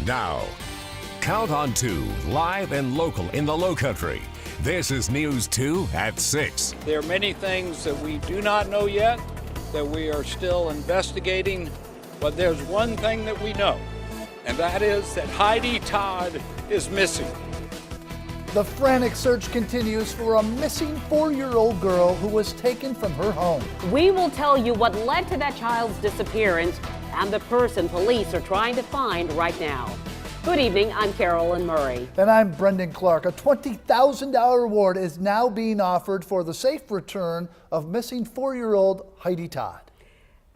Now, Count on 2, live and local in the Low Country. This is News 2 at 6. There are many things that we do not know yet, that we are still investigating, but there's one thing that we know, and that is that Heidi Todd is missing. The frantic search continues for a missing 4-year-old girl who was taken from her home. We will tell you what led to that child's disappearance and the person police are trying to find right now. Good evening, I'm Carolyn Murray. And I'm Brendan Clark. A $20,000 reward is now being offered for the safe return of missing 4-year-old Heidi Todd.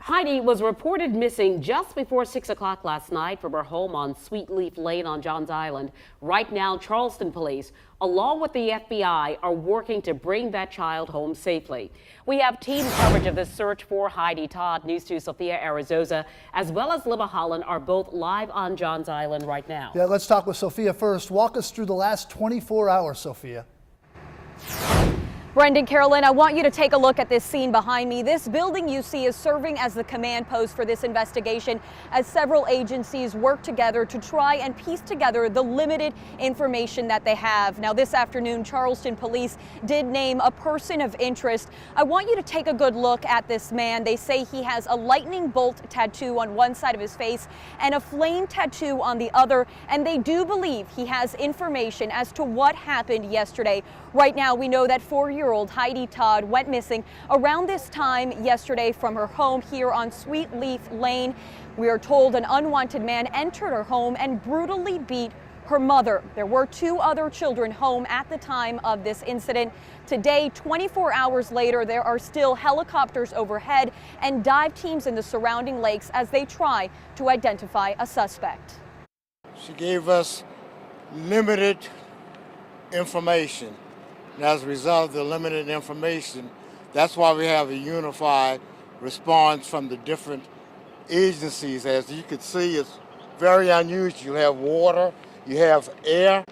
Heidi was reported missing just before 6 o'clock last night from her home on Sweet Leaf Lane on Johns Island. Right now, Charleston police, along with the FBI, are working to bring that child home safely. We have team coverage of the search for Heidi Todd. News 2 Sophia Arizosa, as well as Libba Holland, are both live on Johns Island right now. Yeah, let's talk with Sophia first. Walk us through the last 24 hours, Sophia. Brendan, Carolyn, I want you to take a look at this scene behind me. This building you see is serving as the command post for this investigation as several agencies work together to try and piece together the limited information that they have. Now, this afternoon, Charleston police did name a person of interest. I want you to take a good look at this man. They say he has a lightning bolt tattoo on one side of his face and a flame tattoo on the other, and they do believe he has information as to what happened yesterday. Right now, we know that 4-year-old Heidi Todd went missing around this time yesterday from her home here on Sweet Leaf Lane. We are told an unwanted man entered her home and brutally beat her mother. There were 2 other children home at the time of this incident. Today, 24 hours later, there are still helicopters overhead and dive teams in the surrounding lakes as they try to identify a suspect. She gave us limited information. And as a result of the limited information, that's why we have a unified response from the different agencies. As you can see, it's very unusual. You have water, you have air,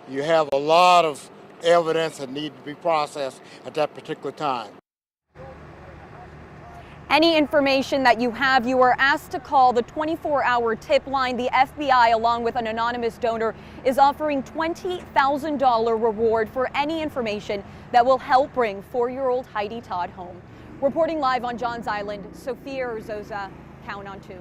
you have a lot of evidence that need to be processed at that particular time. Any information that you have, you are asked to call the 24-hour tip line. The FBI, along with an anonymous donor, is offering $20,000 reward for any information that will help bring 4-year-old Heidi Todd home. Reporting live on Johns Island, Sophia Arizosa, Count on 2.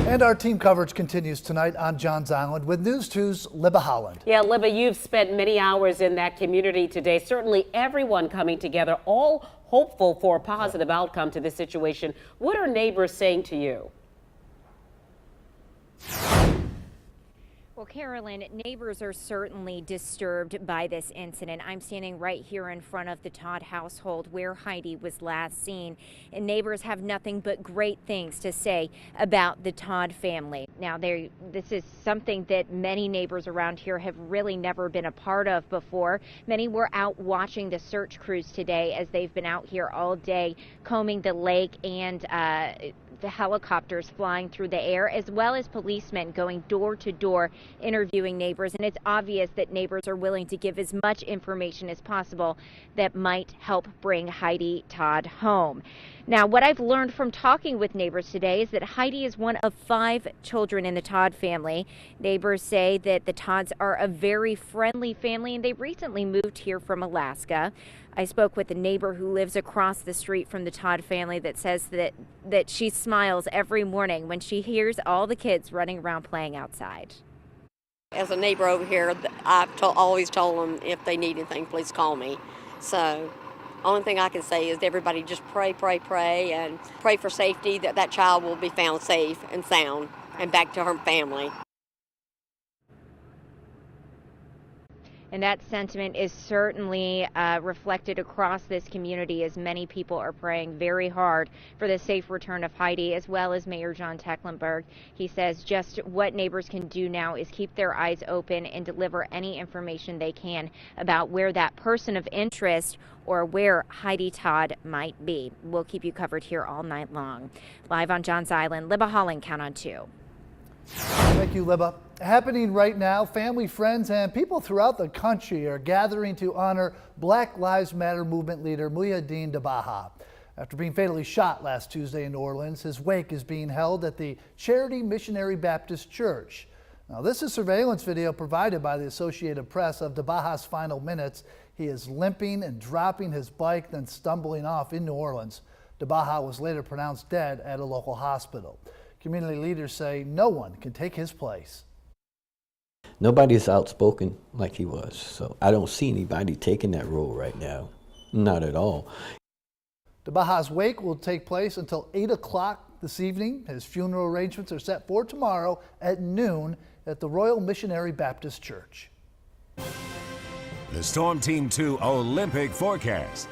And our team coverage continues tonight on Johns Island with News 2's Libba Holland. Yeah, Libba, you've spent many hours in that community today. Certainly everyone coming together, all hopeful for a positive outcome to this situation. What are neighbors saying to you? Well, Carolyn, neighbors are certainly disturbed by this incident. I'm standing right here in front of the Todd household where Heidi was last seen, and neighbors have nothing but great things to say about the Todd family. Now, this is something that many neighbors around here have really never been a part of before. Many were out watching the search crews today as they've been out here all day combing the lake and the helicopters flying through the air, as well as policemen going door to door interviewing neighbors. And it's obvious that neighbors are willing to give as much information as possible that might help bring Heidi Todd home. Now, what I've learned from talking with neighbors today is that Heidi is one of 5 children in the Todd family. Neighbors say that the Todds are a very friendly family, and they recently moved here from Alaska. I spoke with a neighbor who lives across the street from the Todd family that says that she smiles every morning when she hears all the kids running around playing outside. As a neighbor over here, I've always told them if they need anything, please call me. So only thing I can say is everybody just pray, and pray for safety, that child will be found safe and sound and back to her family. And that sentiment is certainly reflected across this community as many people are praying very hard for the safe return of Heidi, as well as Mayor John Tecklenburg. He says just what neighbors can do now is keep their eyes open and deliver any information they can about where that person of interest or where Heidi Todd might be. We'll keep you covered here all night long. Live on Johns Island, Libba Holland, Count on 2. Thank you, Libba. Happening right now, family, friends, and people throughout the country are gathering to honor Black Lives Matter movement leader Muhyiddin Dabaha. After being fatally shot last Tuesday in New Orleans, his wake is being held at the Charity Missionary Baptist Church. Now, this is surveillance video provided by the Associated Press of DeBaja's final minutes. He is limping and dropping his bike, then stumbling off in New Orleans. DeBaja was later pronounced dead at a local hospital. Community leaders say no one can take his place. Nobody's outspoken like he was, so I don't see anybody taking that role right now. Not at all. DeBaja's wake will take place until 8 o'clock this evening. His funeral arrangements are set for tomorrow at noon at the Royal Missionary Baptist Church. The Storm Team 2 Olympic Forecast.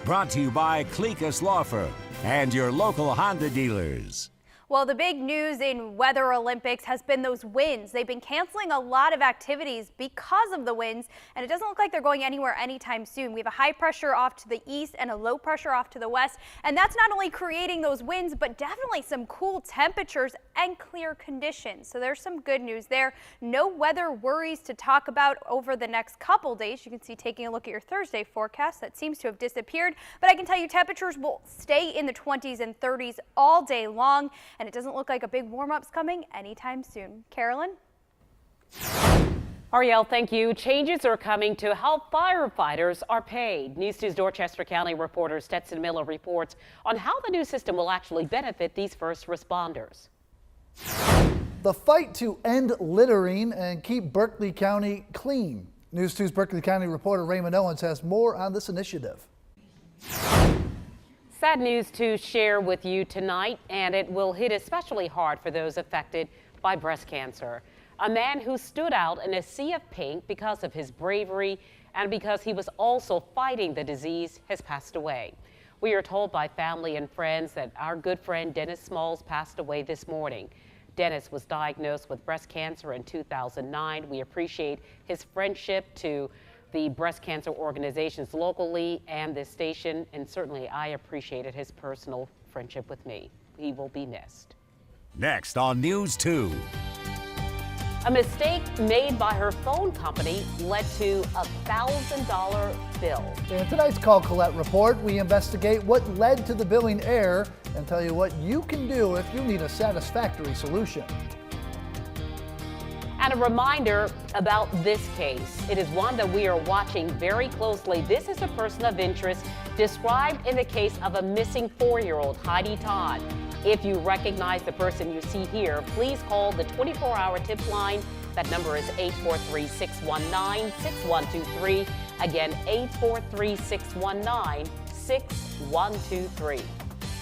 Brought to you by Clekus Law Firm and your local Honda dealers. Well, the big news in Weather Olympics has been those winds. They've been canceling a lot of activities because of the winds, and it doesn't look like they're going anywhere anytime soon. We have a high pressure off to the east and a low pressure off to the west, and that's not only creating those winds, but definitely some cool temperatures and clear conditions. So there's some good news there. No weather worries to talk about over the next couple days. You can see, taking a look at your Thursday forecast, that seems to have disappeared, but I can tell you temperatures will stay in the 20s and 30s all day long. And it doesn't look like a big warm-up's coming anytime soon. Carolyn? Ariel, thank you. Changes are coming to how firefighters are paid. News 2's Dorchester County reporter Stetson Miller reports on how the new system will actually benefit these first responders. The fight to end littering and keep Berkeley County clean. News 2's Berkeley County reporter Raymond Owens has more on this initiative. Sad news to share with you tonight, and it will hit especially hard for those affected by breast cancer. A man who stood out in a sea of pink because of his bravery and because he was also fighting the disease has passed away. We are told by family and friends that our good friend Dennis Smalls passed away this morning. Dennis was diagnosed with breast cancer in 2009. We appreciate his friendship to the breast cancer organizations locally and this station, and certainly I appreciated his personal friendship with me. He will be missed. Next on News 2. A mistake made by her phone company led to a $1,000 bill. In tonight's Call Colette report, we investigate what led to the billing error and tell you what you can do if you need a satisfactory solution. And a reminder about this case. It is one that we are watching very closely. This is a person of interest described in the case of a missing 4-year-old, Heidi Todd. If you recognize the person you see here, please call the 24-hour tip line. That number is 843-619-6123. Again, 843-619-6123.